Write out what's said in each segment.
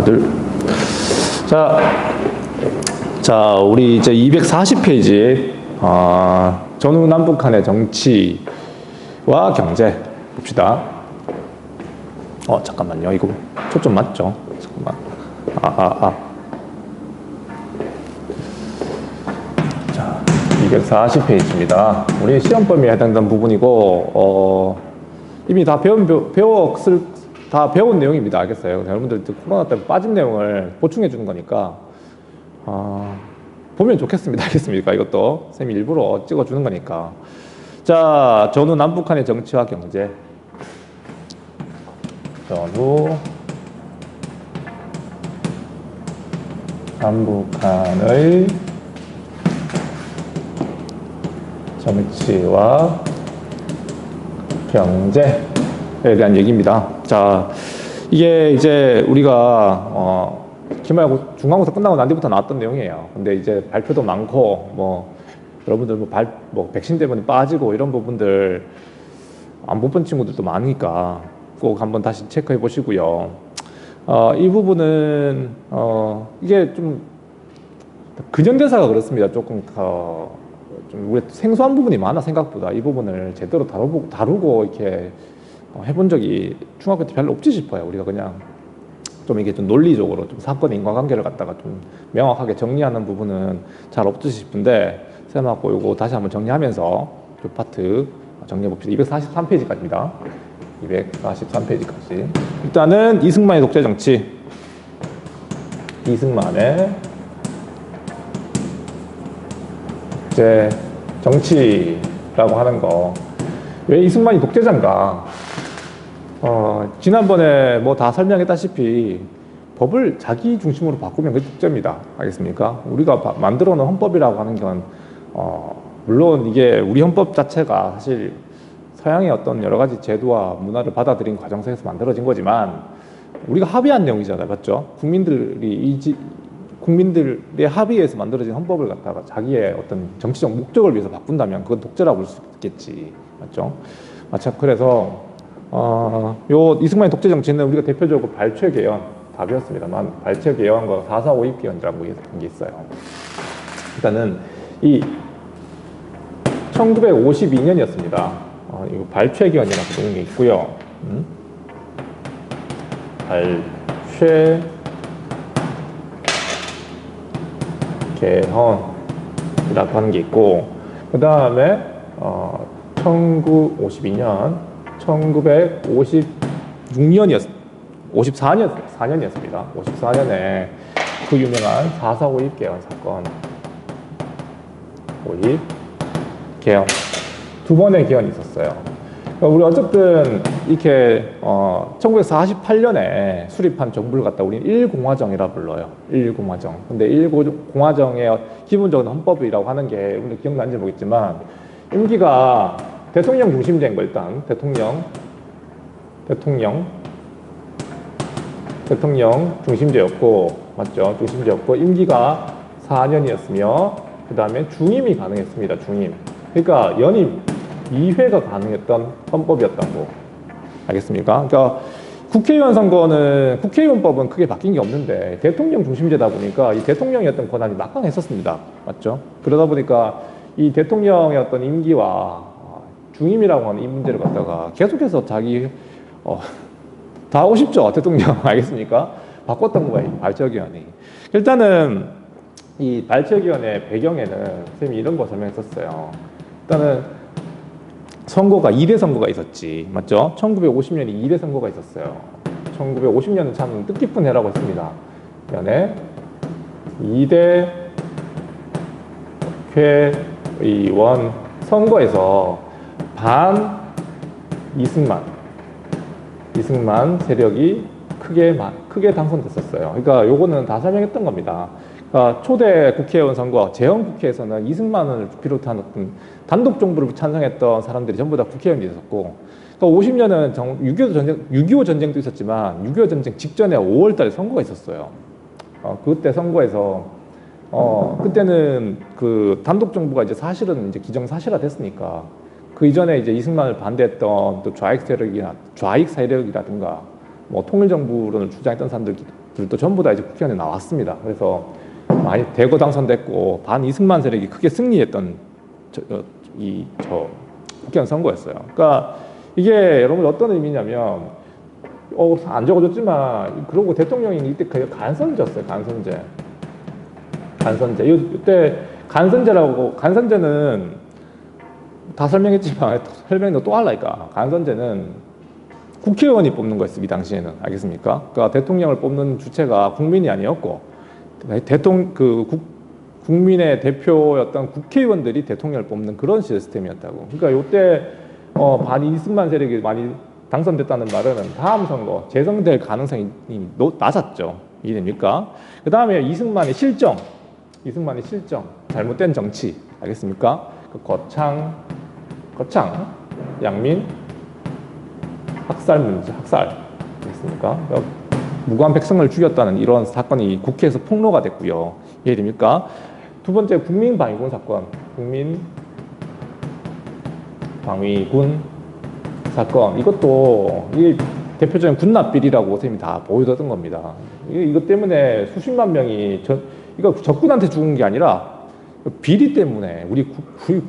하나, 둘. 자, 우리 이제 240페이지, 전후 남북한의 정치와 경제 봅시다. 잠깐만요. 이거 초점 맞죠? 잠깐만. 자, 240페이지입니다. 우리 시험 범위에 해당되는 부분이고, 이미 다 배운 내용입니다. 알겠어요? 여러분들 코로나 때문에 빠진 내용을 보충해 주는 거니까, 보면 좋겠습니다. 알겠습니까? 이것도 쌤이 일부러 찍어 주는 거니까. 자, 전후 남북한의 정치와 경제. 전후 남북한의 정치와 경제에 대한 얘기입니다. 자, 이게 이제 우리가 기말고 중간고사 끝나고 난 뒤부터 나왔던 내용이에요. 근데 이제 발표도 많고 여러분들 백신 때문에 빠지고 이런 부분들 안 못 본 친구들도 많으니까 꼭 한번 다시 체크해 보시고요. 이 부분은 이게 좀 근현대사가 그렇습니다. 조금 좀 우리 생소한 부분이 많아. 생각보다 이 부분을 제대로 다루고 이렇게 해본 적이 중학교 때 별로 없지 싶어요. 우리가 그냥 좀 이게 좀 논리적으로 좀 사건 인과관계를 갖다가 좀 명확하게 정리하는 부분은 잘 없지 싶은데, 쌤하고 이거 다시 한번 정리하면서 이 파트 정리해 봅시다. 243페이지까지입니다. 243페이지까지. 일단은 이승만의 독재 정치. 이승만의 독재 정치라고 하는 거. 왜 이승만이 독재자인가? 지난번에 다 설명했다시피 법을 자기 중심으로 바꾸면 그게 독재입니다. 알겠습니까? 우리가 만들어 놓은 헌법이라고 하는 건 물론 이게 우리 헌법 자체가 사실 서양의 어떤 여러 가지 제도와 문화를 받아들인 과정 속에서 만들어진 거지만 우리가 합의한 내용이잖아요. 맞죠? 국민들의 합의에서 만들어진 헌법을 갖다가 자기의 어떤 정치적 목적을 위해서 바꾼다면 그건 독재라고 볼 수 있겠지. 맞죠? 그래서 요 이승만의 독재 정치는 우리가 대표적으로 발췌개헌 다 배웠습니다만, 발췌개헌과 4.4 5.2개헌이라고 게 있어요. 일단은 이 1952년이었습니다. 이거 발췌개헌이라고 부르는 게 있고요. 발췌개헌이라고 하는 게 있고, 그 다음에 1952년 1956년이었습니다. 54년이었습니다. 54년에 그 유명한 4.4 5.2개헌 사건. 5.2개헌. 두 번의 개헌이 있었어요. 우리 어쨌든 이렇게 1948년에 수립한 정부를 갖다 우리는 1공화정이라 불러요. 1공화정. 근데 1공화정의 기본적인 헌법이라고 하는 게 우리 기억나는지 모르겠지만, 임기가 대통령 중심제인 거. 일단 대통령 중심제였고, 맞죠? 중심제였고, 임기가 4년이었으며, 그 다음에 중임이 가능했습니다. 중임. 그러니까 연임 2회가 가능했던 헌법이었다고. 알겠습니까? 그러니까 국회의원 선거는, 국회의원법은 크게 바뀐 게 없는데 대통령 중심제다 보니까 이 대통령의 어떤 권한이 막강했었습니다. 맞죠? 그러다 보니까 이 대통령의 어떤 임기와 중임이라고 하는 이 문제를 갖다가 계속해서 자기 다 하고 싶죠, 대통령. 알겠습니까? 바꿨던 거예요, 이 발췌개헌이. 일단은 이 발췌개헌의 배경에는 선생님이 이런 거 설명했었어요. 일단은 선거가 2대 선거가 있었지. 맞죠? 1950년에 2대 선거가 있었어요. 1950년은 참 뜻깊은 해라고 했습니다. 연에 2대 국회의원 선거에서 반 이승만 세력이 크게 당선됐었어요. 그러니까 요거는 다 설명했던 겁니다. 그러니까 초대 국회의원 선거, 재헌국회에서는 이승만을 비롯한 어떤 단독 정부를 찬성했던 사람들이 전부 다 국회의원이 됐었고, 그러니까 50년은 6.25 전쟁도 있었지만 6.25 전쟁 직전에 5월 달에 선거가 있었어요. 그때 선거에서 그때는 그 단독 정부가 이제 사실은 이제 기정사실화 됐으니까 그 이전에 이제 이승만을 반대했던 또 좌익 세력이라든가 뭐 통일정부론을 주장했던 사람들도 전부 다 이제 국회의원에 나왔습니다. 그래서 많이 대거 당선됐고 반 이승만 세력이 크게 승리했던 국회의원 선거였어요. 그러니까 이게 여러분 어떤 의미냐면 안 적어줬지만 그러고 대통령이 이때 거의 간선제였어요. 간선제. 이때 간선제는 다 설명했지만 설명도 또 하려니까 간선제는 국회의원이 뽑는 거였어요. 이 당시에는. 알겠습니까? 그러니까 대통령을 뽑는 주체가 국민이 아니었고 국민의 대표였던 국회의원들이 대통령을 뽑는 그런 시스템이었다고. 그러니까 이때 반 이승만 세력이 많이 당선됐다는 말은 다음 선거 재선될 가능성이 낮았죠. 이해됩니까? 그 다음에 이승만의 실정, 잘못된 정치, 알겠습니까? 그 거창, 양민, 학살 문제, 알겠습니까? 무고한 백성을 죽였다는 이런 사건이 국회에서 폭로가 됐고요. 이해됩니까? 두 번째 국민방위군 사건, 이것도 이 대표적인 군납비리라고 선생님이 다 보여줬던 겁니다. 이것 때문에 수십만 명이 이거 적군한테 죽은 게 아니라 비리 때문에 우리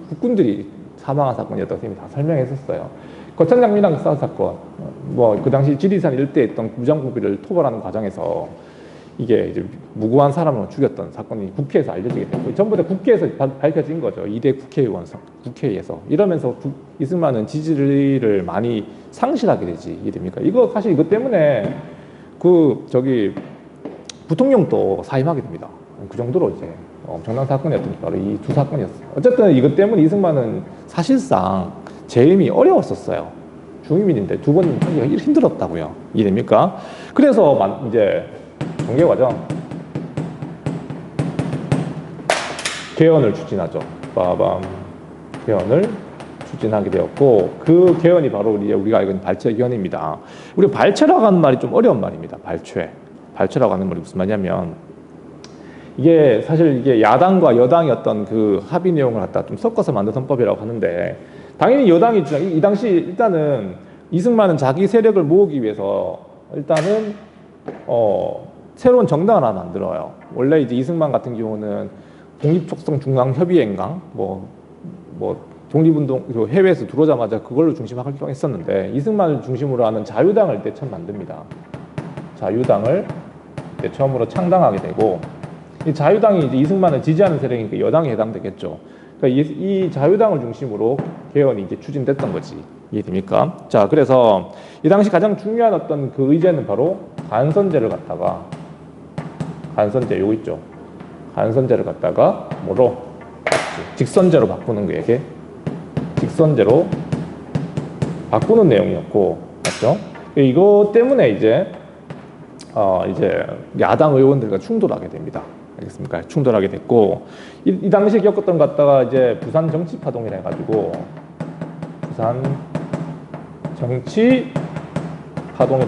국군들이 사망한 사건이었다고 선생님이 다 설명했었어요. 거창장민항 사건 사건, 그 당시 지리산 일대에 있던 무장부비를 토벌하는 과정에서 이게 이제 무고한 사람을 죽였던 사건이 국회에서 알려지게 됐고 전부 다 국회에서 밝혀진 거죠. 2대 국회에서 이러면서 이승만은 지지를 많이 상실하게 되지. 이해됩니까? 사실 이것 때문에 부통령도 사임하게 됩니다. 그 정도로 이제 엄청난 사건이었던 게 바로 이 두 사건이었어요. 어쨌든 이것 때문에 이승만은 사실상 재임이 어려웠었어요. 중임인인데 두 번 하기가 힘들었다고요. 이해됩니까? 그래서 이제 정계 과정 개헌을 추진하죠. 개헌을 추진하게 되었고 그 개헌이 바로 우리가 알고 있는 발췌 개헌입니다. 우리 발췌라고 하는 말이 좀 어려운 말입니다. 발췌라고 하는 말이 무슨 말이냐면 이게 사실 이게 야당과 여당의 어떤 그 합의 내용을 갖다 좀 섞어서 만든 헌법이라고 하는데 당연히 여당이 이 당시 일단은 이승만은 자기 세력을 모으기 위해서 일단은 새로운 정당을 하나 만들어요. 원래 이제 이승만 같은 경우는 독립촉성중앙협의회인가 독립운동 해외에서 들어오자마자 그걸로 중심으로 활동했었는데 이승만을 중심으로 하는 자유당을 이때 처음 만듭니다. 자유당을 이때 처음으로 창당하게 되고 이 자유당이 이제 이승만을 지지하는 세력이니까 여당에 해당되겠죠. 그러니까 이 자유당을 중심으로 개헌이 이제 추진됐던 거지. 이해됩니까? 자, 그래서 이 당시 가장 중요한 어떤 그 의제는 바로 간선제를 갖다가 요거 있죠. 간선제를 갖다가 직선제로 바꾸는 거예요. 직선제로 바꾸는 내용이었고, 맞죠? 이거 때문에 이제 야당 의원들과 충돌하게 됩니다. 알겠습니까? 충돌하게 됐고, 이 당시에 겪었던 것 갖다가 이제 부산 정치 파동이라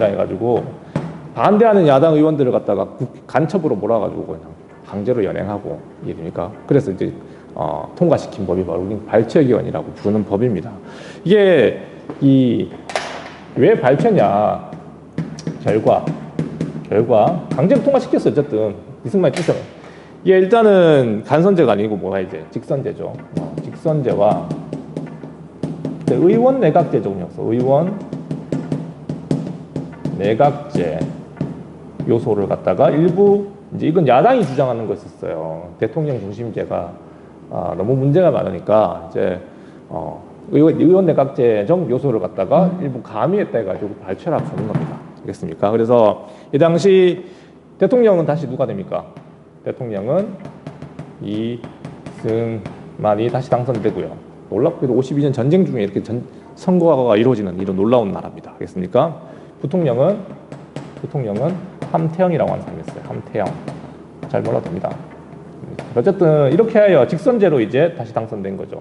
해가지고, 반대하는 야당 의원들을 갖다가 간첩으로 몰아가지고 그냥 강제로 연행하고, 이해됩니까? 그래서 이제 통과시킨 법이 바로 발췌개헌이라고 부르는 법입니다. 이게 왜 발췌냐? 결과 강제로 통과시켰어. 어쨌든 이승만의 뜻은 이게 일단은 간선제가 아니고 직선제죠. 직선제와 의원 내각제 적용이었어. 의원 내각제 요소를 갖다가 일부 이제 이건 야당이 주장하는 거였었어요. 대통령 중심제가 너무 문제가 많으니까 이제 의원 내각제적 요소를 갖다가 일부 가미했다 해가지고 발췌라고 하는 겁니다. 알겠습니까? 그래서 이 당시 대통령은 다시 누가 됩니까? 대통령은 이승만이 다시 당선되고요. 놀랍게도 52년 전쟁 중에 이렇게 선거가 이루어지는 이런 놀라운 나라입니다. 알겠습니까? 부통령은 함태영이라고 하는 사람이었어요. 함태영. 잘 몰라도 됩니다. 어쨌든 이렇게 하여 직선제로 이제 다시 당선된 거죠.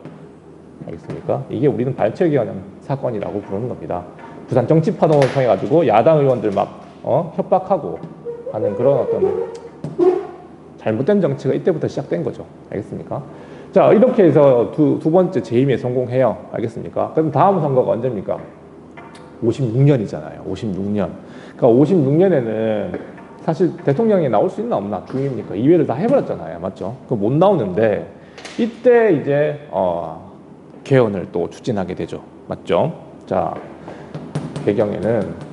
알겠습니까? 이게 우리는 발췌개헌 사건이라고 부르는 겁니다. 부산 정치 파동을 통해 가지고 야당 의원들 막 협박하고 하는 그런 어떤 잘못된 정치가 이때부터 시작된 거죠. 알겠습니까? 자, 이렇게 해서 두 번째 재임에 성공해요. 알겠습니까? 그럼 다음 선거가 언제입니까? 56년이잖아요. 56년. 그러니까 56년에는 사실 대통령이 나올 수 있나 없나 중임이니까 2회를 다 해버렸잖아요. 맞죠? 그 못 나오는데 이때 이제 개헌을 또 추진하게 되죠. 맞죠? 자, 배경에는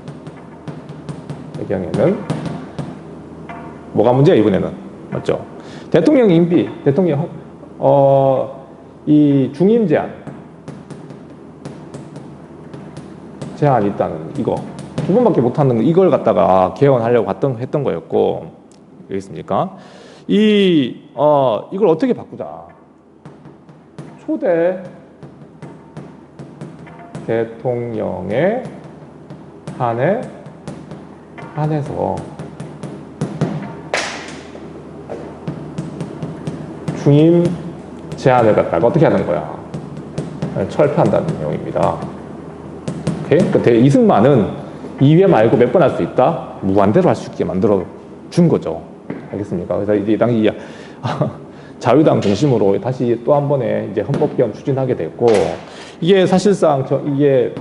뭐가 문제야 이번에는? 맞죠? 대통령 임기, 대통령 이 중임 제한이 있다는 이거 두 번밖에 못하는 이걸 갖다가 개헌하려고 했던 거였고, 알겠습니까? 이걸 어떻게 바꾸자? 초대 대통령에 한해서 중임 제한을 갖다가 어떻게 하는 거야? 철폐한다는 내용입니다. 오케이? 그러니까 이승만은 2회 말고 몇 번 할 수 있다? 무한대로 할 수 있게 만들어 준 거죠. 알겠습니까? 그래서 이제 당시 자유당 중심으로 다시 또 한 번에 이제 헌법 개헌 추진하게 됐고, 이게 사실상 이게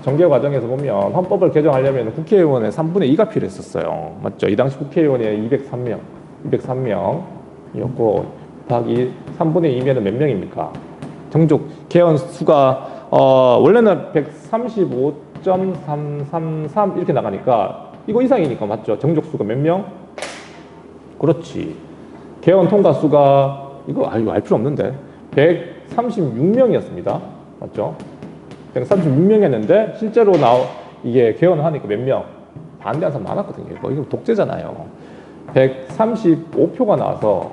정개 과정에서 보면 헌법을 개정하려면 국회의원의 3분의 2가 필요했었어요. 맞죠? 이 당시 국회의원이 203명이었고 곱하기 3분의 2면은 몇 명입니까? 정족 개헌 수가 원래는 135.333 이렇게 나가니까 이거 이상이니까 맞죠? 정족 수가 몇 명? 그렇지. 개헌 통과 수가 이거 알 필요 없는데 136명이었습니다. 맞죠? 136명이었는데 실제로 이게 개헌하니까 몇 명? 반대한 사람 많았거든요. 이거 독재잖아요. 135표가 나와서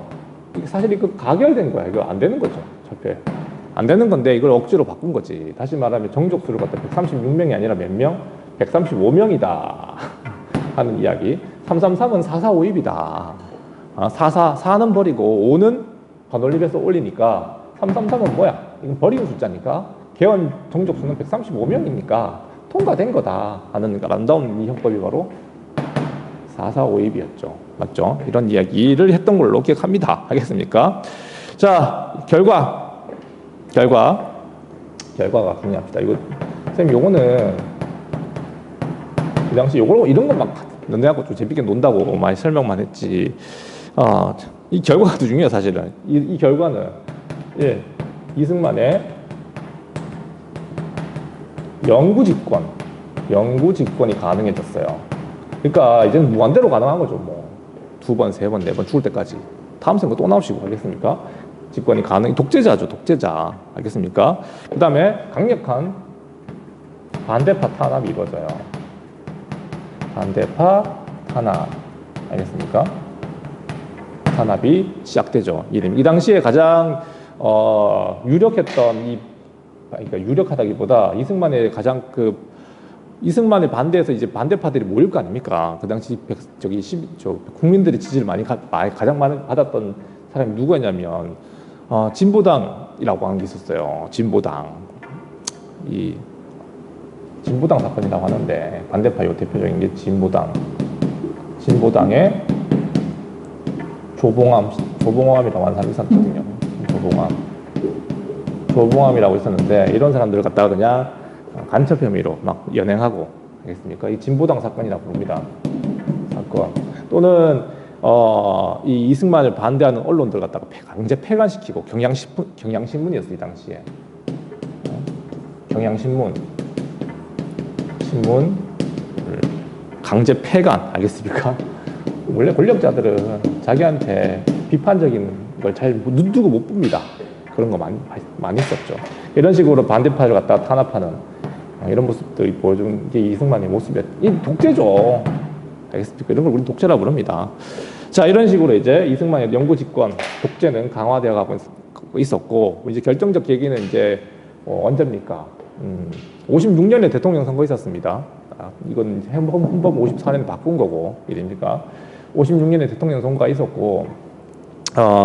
사실 이거 가결된 거야. 이거 안 되는 거죠. 절대 안 되는 건데 이걸 억지로 바꾼 거지. 다시 말하면 정족수를 갖다 136명이 아니라 몇 명? 135명이다 하는 이야기. 333은 445입이다. 4는 버리고 5는 반올림해서 올리니까 333은 뭐야? 이건 버리는 숫자니까 개헌 정족수는 135명이니까 통과된 거다 하는 아름다운 이 형법이 바로 445입이었죠. 맞죠? 이런 이야기를 했던 걸로 기억합니다. 알겠습니까? 자, 결과가 중요합니다. 이거 선생님 요거는 이 당시 이런 거 막 너네하고 좀 재밌게 논다고 많이 설명만 했지. 이 결과가 더 중요해요, 사실은. 이 결과는 이승만의 영구집권이 가능해졌어요. 그러니까 이제는 무한대로 가능한 거죠. 뭐 2번, 3번, 4번 죽을 때까지. 다음 선거 또 나오시고, 알겠습니까? 집권이 독재자죠, 독재자. 알겠습니까? 그 다음에 강력한 반대파 탄압이 이루어져요. 반대파 탄압. 알겠습니까? 탄압이 시작되죠. 이 당시에 가장 유력했던 그러니까 유력하다기보다 이승만의 반대에서 이제 반대파들이 모일 거 아닙니까? 그 당시 국민들의 지지를 가장 많이 받았던 사람이 누구였냐면 진보당이라고 하는 게 있었어요. 진보당 사건이라고 하는데 반대파의 대표적인 게 진보당의 조봉암이라고 하는 사람이 있었거든요. 조봉암이라고 있었는데 이런 사람들을 갖다가 그냥 간첩 혐의로 막 연행하고, 알겠습니까? 이 진보당 사건이라고 부릅니다. 사건 또는 이 이승만을 반대하는 언론들 갖다가 강제 폐간시키고, 경향신문이었어요 이 당시에. 경향신문 강제 폐간, 알겠습니까? 원래 권력자들은 자기한테 비판적인 걸 잘 눈두고 못 봅니다. 그런 거 많이 있었죠. 이런 식으로 반대파를 갖다가 탄압하는 이런 모습들이 보여준 게 이승만의 모습이었죠. 이 독재죠. 알겠습니까? 이런 걸 우리 독재라고 부릅니다. 자, 이런 식으로 이제 이승만의 영구집권 독재는 강화되어 가고 있었고, 이제 결정적 계기는 이제 언제입니까? 56년에 대통령 선거 있었습니다. 이건 헌법 54년에 바꾼 거고, 이됩니까? 56년에 대통령 선거가 있었고,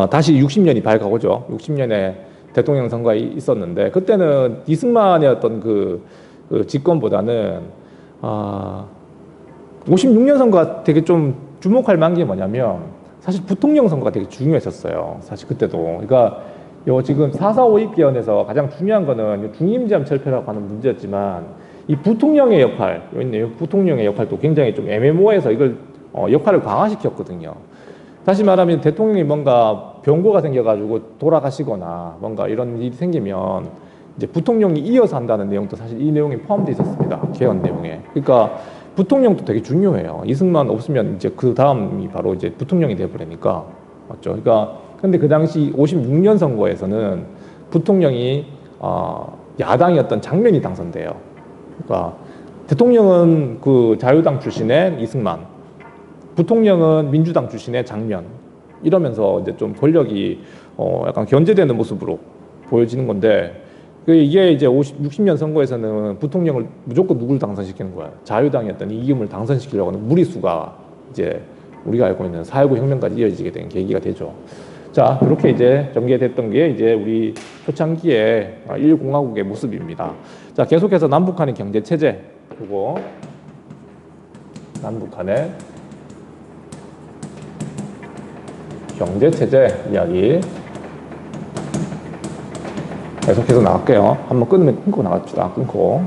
다시 60년이 밝아오죠. 60년에 대통령 선거가 있었는데, 그때는 이승만의 어떤 그 집권보다는 56년 선거가 되게 좀 주목할 만한 게 뭐냐면, 사실 부통령 선거가 되게 중요했었어요. 사실 그때도. 그러니까 지금 4.4 5.2 개헌에서 가장 중요한 거는 중임제한 철폐라고 하는 문제였지만, 이 부통령의 역할, 여기 있네요. 부통령의 역할도 굉장히 좀 애매모호해서 이걸 역할을 강화시켰거든요. 다시 말하면 대통령이 뭔가 병고가 생겨가지고 돌아가시거나 뭔가 이런 일이 생기면 이제 부통령이 이어서 한다는 내용도 사실 이 내용에 포함되어 있었습니다. 개헌 내용에. 그러니까 부통령도 되게 중요해요. 이승만 없으면 이제 그 다음이 바로 이제 부통령이 돼버리니까. 맞죠? 그러니까 근데 그 당시 56년 선거에서는 부통령이 야당이었던 장면이 당선돼요. 그러니까 대통령은 그 자유당 출신의 이승만, 부통령은 민주당 출신의 장면, 이러면서 이제 좀 권력이 약간 견제되는 모습으로 보여지는 건데, 이게 이제 60년 선거에서는 부통령을 무조건 누굴 당선시키는 거야? 자유당이었던 이기움을 당선시키려고 하는 무리수가 이제 우리가 알고 있는 4.19 혁명까지 이어지게 된 계기가 되죠. 자, 그렇게 이제 전개됐던 게 이제 우리 초창기의 1공화국의 모습입니다. 자, 계속해서 남북한의 경제 체제, 그리고 남북한의 경제 체제 이야기 계속해서 나갈게요. 한번 끊으면 끊고 나갑시다. 끊고.